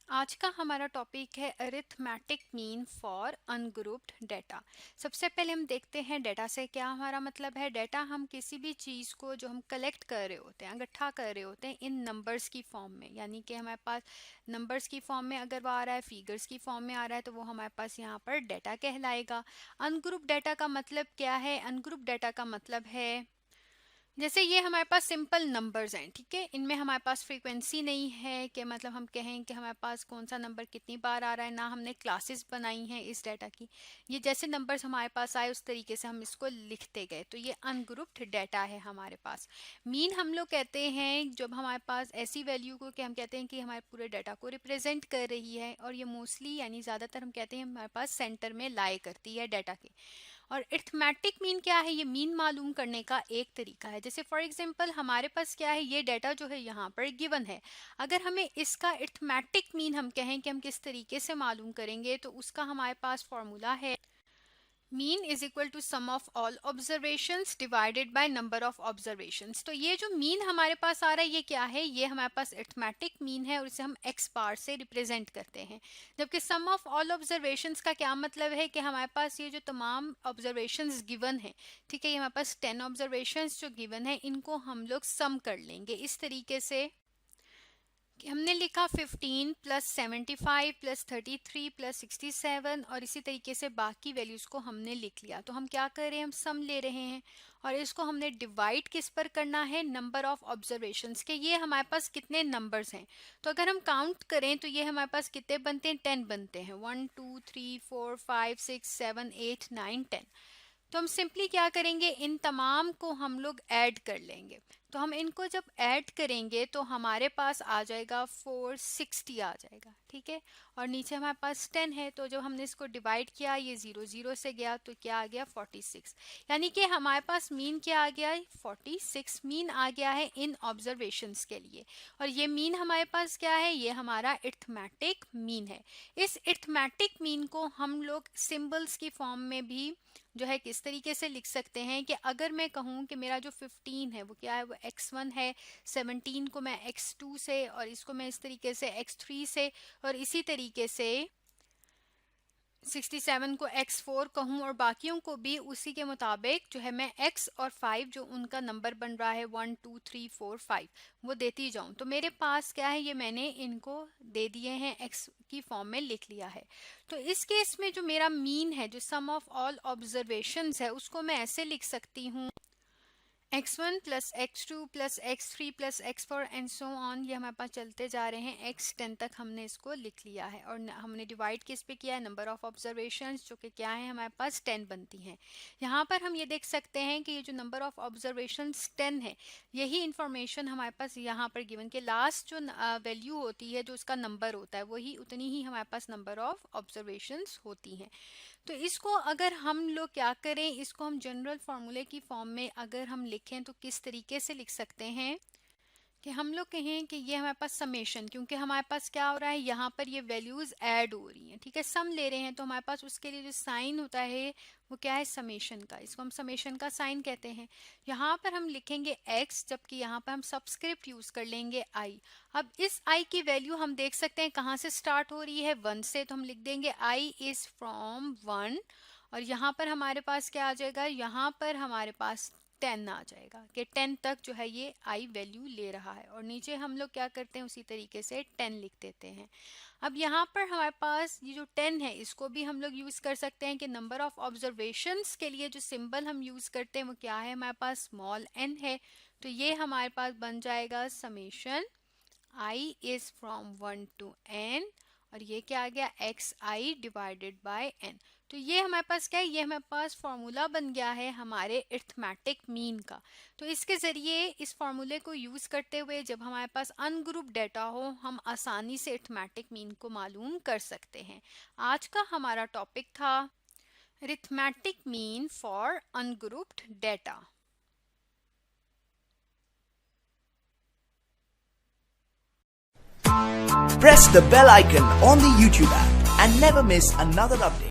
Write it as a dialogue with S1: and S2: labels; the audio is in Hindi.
S1: आज का हमारा टॉपिक है arithmetic mean for ungrouped data. सबसे पहले हम देखते हैं डाटा से क्या हमारा मतलब है। डाटा हम किसी भी चीज़ को जो हम कलेक्ट कर रहे होते हैं, इकट्ठा कर रहे होते हैं इन नंबर्स की फॉर्म में, यानी कि हमारे पास नंबर्स की फॉर्म में अगर वो आ रहा है, फिगर्स की फॉर्म में आ रहा है, तो वो हमारे पास यहाँ पर डाटा कहलाएगा। अनग्रुप्ड डाटा का मतलब क्या है? अनग्रुप्ड डाटा का मतलब है जैसे ये हमारे पास सिंपल नंबर्स हैं, ठीक है, इनमें हमारे पास फ्रीक्वेंसी नहीं है कि मतलब हम कहें कि हमारे पास कौन सा नंबर कितनी बार आ रहा है, ना हमने क्लासेस बनाई हैं इस डाटा की। ये जैसे नंबर्स हमारे पास आए उस तरीके से हम इसको लिखते गए, तो ये अनग्रुप्ड डाटा है हमारे पास। मीन हम लोग कहते हैं जब हमारे पास ऐसी वैल्यू को कि हम कहते हैं कि हमारे पूरे डाटा को रिप्रेजेंट कर रही है, और ये मोस्टली यानी ज़्यादातर हम कहते हैं हमारे पास सेंटर में लाई करती है डाटा के। और अरिथमेटिक मीन क्या है? ये मीन मालूम करने का एक तरीका है। जैसे फॉर एग्जांपल हमारे पास क्या है, ये डाटा जो है यहाँ पर गिवन है। अगर हमें इसका अरिथमेटिक मीन हम कहें कि हम किस तरीके से मालूम करेंगे, तो उसका हमारे पास फॉर्मूला है mean is equal to sum of all observations divided by number of observations. तो ये जो मीन हमारे पास आ रहा है ये क्या है? ये हमारे पास अरिथमेटिक मीन है और इसे हम एक्स बार से रिप्रेजेंट करते हैं। जबकि सम ऑफ ऑल ऑब्जर्वेशंस का क्या मतलब है कि हमारे पास ये जो तमाम ऑब्जर्वेशंस गिवन है, ठीक है, ये हमारे पास 10 ऑब्जर्वेशंस जो गिवन है, इनको हम लोग सम कर लेंगे इस तरीके से कि हमने लिखा 15 प्लस 75 प्लस 33 प्लस 67, और इसी तरीके से बाकी वैल्यूज को हमने लिख लिया। तो हम क्या कर रहे हैं, हम सम ले रहे हैं, और इसको हमने डिवाइड किस पर करना है? नंबर ऑफ ऑब्जर्वेशंस के। ये हमारे पास कितने नंबर्स हैं, तो अगर हम काउंट करें तो ये हमारे पास कितने बनते हैं? 10 बनते हैं। 1 2 3 4 5 6 7 8 9 10। तो हम सिंपली क्या करेंगे, इन तमाम को हम लोग ऐड कर लेंगे। तो हम इनको जब ऐड करेंगे तो हमारे पास आ जाएगा 460 आ जाएगा, ठीक है। और नीचे हमारे पास 10 है, तो जब हमने इसको डिवाइड किया, ये 0 0 से गया, तो क्या आ गया? 46। यानी कि हमारे पास मीन क्या आ गया है? 46 मीन आ गया है इन ऑब्जर्वेशंस के लिए। और ये मीन हमारे पास क्या है? ये हमारा अरिथमेटिक मीन है। इस अरिथमेटिक मीन को हम लोग सिंबल्स की फॉर्म में भी जो है किस तरीके से लिख सकते हैं कि अगर मैं कहूं कि मेरा जो 15 है वो क्या है? वो x1 है। 17 को मैं x2 से, और इसको मैं इस तरीके से x3 से, और इसी तरीके से 67 को x4 कहूं, और बाकियों को भी उसी के मुताबिक जो है मैं x और 5 जो उनका नंबर बन रहा है 1 2 3 4 5 वो देती जाऊं। तो मेरे पास क्या है, ये मैंने इनको दे दिए हैं, x की फॉर्म में लिख लिया है। तो इस केस में जो मेरा मीन है, जो सम ऑफ ऑल ऑब्जर्वेशंस है, उसको मैं ऐसे लिख सकती हूँ x1 plus x2 plus x3 plus x4 and so on. ये हमारे पास चलते जा रहे हैं, x10 तक हमने इसको लिख लिया है। और हमने डिवाइड किस पे किया है? नंबर ऑफ ऑब्जर्वेशंस, जो कि क्या है हमारे पास 10 बनती हैं। यहाँ पर हम ये देख सकते हैं कि ये जो नंबर ऑफ ऑब्जर्वेशंस 10 है, यही इंफॉर्मेशन हमारे पास यहाँ पर गिवन के लास्ट जो वैल्यू होती है, जो उसका नंबर होता है, वही उतनी ही हमारे पास नंबर ऑफ ऑब्जर्वेशंस होती हैं। तो इसको अगर हम लोग क्या करें, इसको हम जनरल फार्मूले की फॉर्म में अगर हम लिखें तो किस तरीके से लिख सकते हैं कि हम लोग कहें कि ये हमारे पास समेशन, क्योंकि हमारे पास क्या हो रहा है, यहाँ पर ये वैल्यूज ऐड हो रही हैं, ठीक है, सम ले रहे हैं, तो हमारे पास उसके लिए जो साइन होता है वो क्या है? समेशन का। इसको हम समेशन का साइन कहते हैं। यहाँ पर हम लिखेंगे x, जबकि यहाँ पर हम सबस्क्रिप्ट यूज कर लेंगे i। अब इस i की वैल्यू हम देख सकते हैं कहाँ से स्टार्ट हो रही है? 1 से, तो हम लिख देंगे i इज फ्रॉम 1, और यहाँ पर हमारे पास क्या आ जाएगा? यहाँ पर हमारे पास 10 आ जाएगा कि 10 तक जो है ये i वैल्यू ले रहा है। और नीचे हम लोग क्या करते हैं, उसी तरीके से 10 लिख देते हैं। अब यहाँ पर हमारे पास ये जो 10 है, इसको भी हम लोग यूज कर सकते हैं कि नंबर ऑफ ऑब्जर्वेशंस के लिए जो सिंबल हम यूज करते हैं वो क्या है? हमारे पास स्मॉल n है। तो ये हमारे पास बन जाएगा summation i is from 1 to n, और ये क्या आ गया? xi divided by n। तो ये हमारे पास क्या है? ये हमारे पास फॉर्मूला बन गया है हमारे अरिथमेटिक मीन का। तो इसके ज़रिए, इस फॉर्मूले को यूज़ करते हुए, जब हमारे पास अनग्रुप डाटा हो, हम आसानी से अरिथमेटिक मीन को मालूम कर सकते हैं। आज का हमारा टॉपिक था arithmetic mean for ungrouped data.
S2: Press the bell icon on the YouTube app and never miss another update.